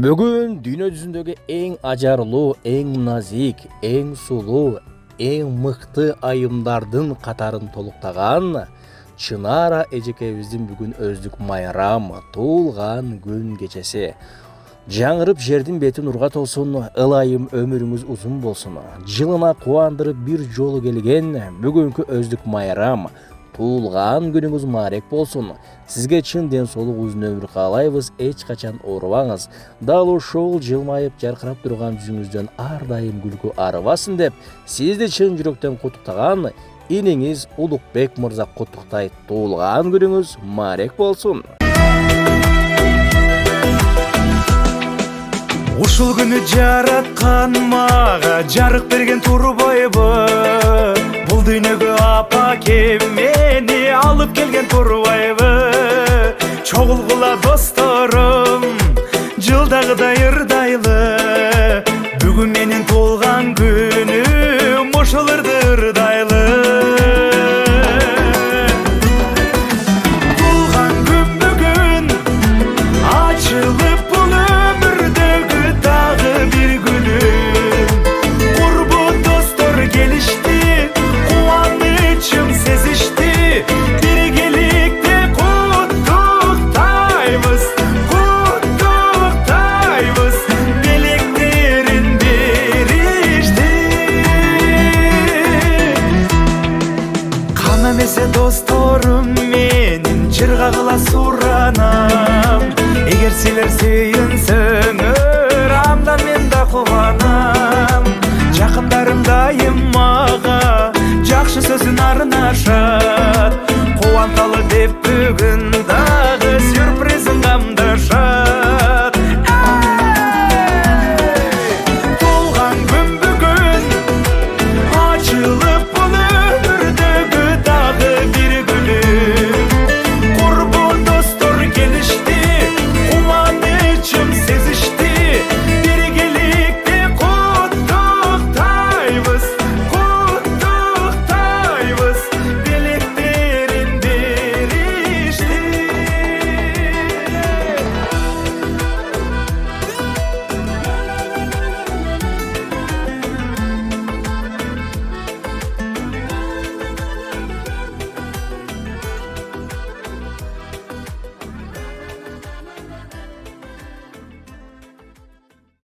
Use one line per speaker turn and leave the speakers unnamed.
Бүгін дүйнө жүзүндөгү эң ажарлуу, эң назик, эң сулуу, эң мыкты айымдардын катарын толуктаган Чынара эжекебиздин бүгүн өздүк майрам, туулган күн кечеси. Жаңырып жердин бети нурга толсун, ылайым өмүрүңүз узун болсун. Жылына кубандырып бир жолу келген бүгүнкү өздүк майрам, туулган күнүңүз маарек болсун. Сизге чын ден соолук, узун өмүр каалайбыз, эч качан оорубаңыз. Дал ушул жылмайып жаркырап турган жүзүңүздөн ар дайым күлкү арыбасын деп, сизди чын жүрөктөн куттуктаган иниңиз Улукбек мырза куттуктайт. Туулган күнүңүз маарек болсун.
Ушул күнү жараткан мага жарык берген турбайбы, бул дүйнөгө апа кем мени алып келген турбайбы. Чогулгула досторум, жылдагыдай ырдайлы, бүгүн менин туулган күнүм, ушул ырдайлы. Туулган күн бүгүн ачылып бул өмүрдөгү дагы бир күнүм. Курбу достор келишти, кубанычым сезишти, биргеликте куттуктайбыз, белектерин беришти. Кам эмесе досторум менин жырга кылас суранам. Эгер силер сүйүнсөңөр, андан мен да кубанам. Жакындарым дайым мага жакшы сөзүн арнашат.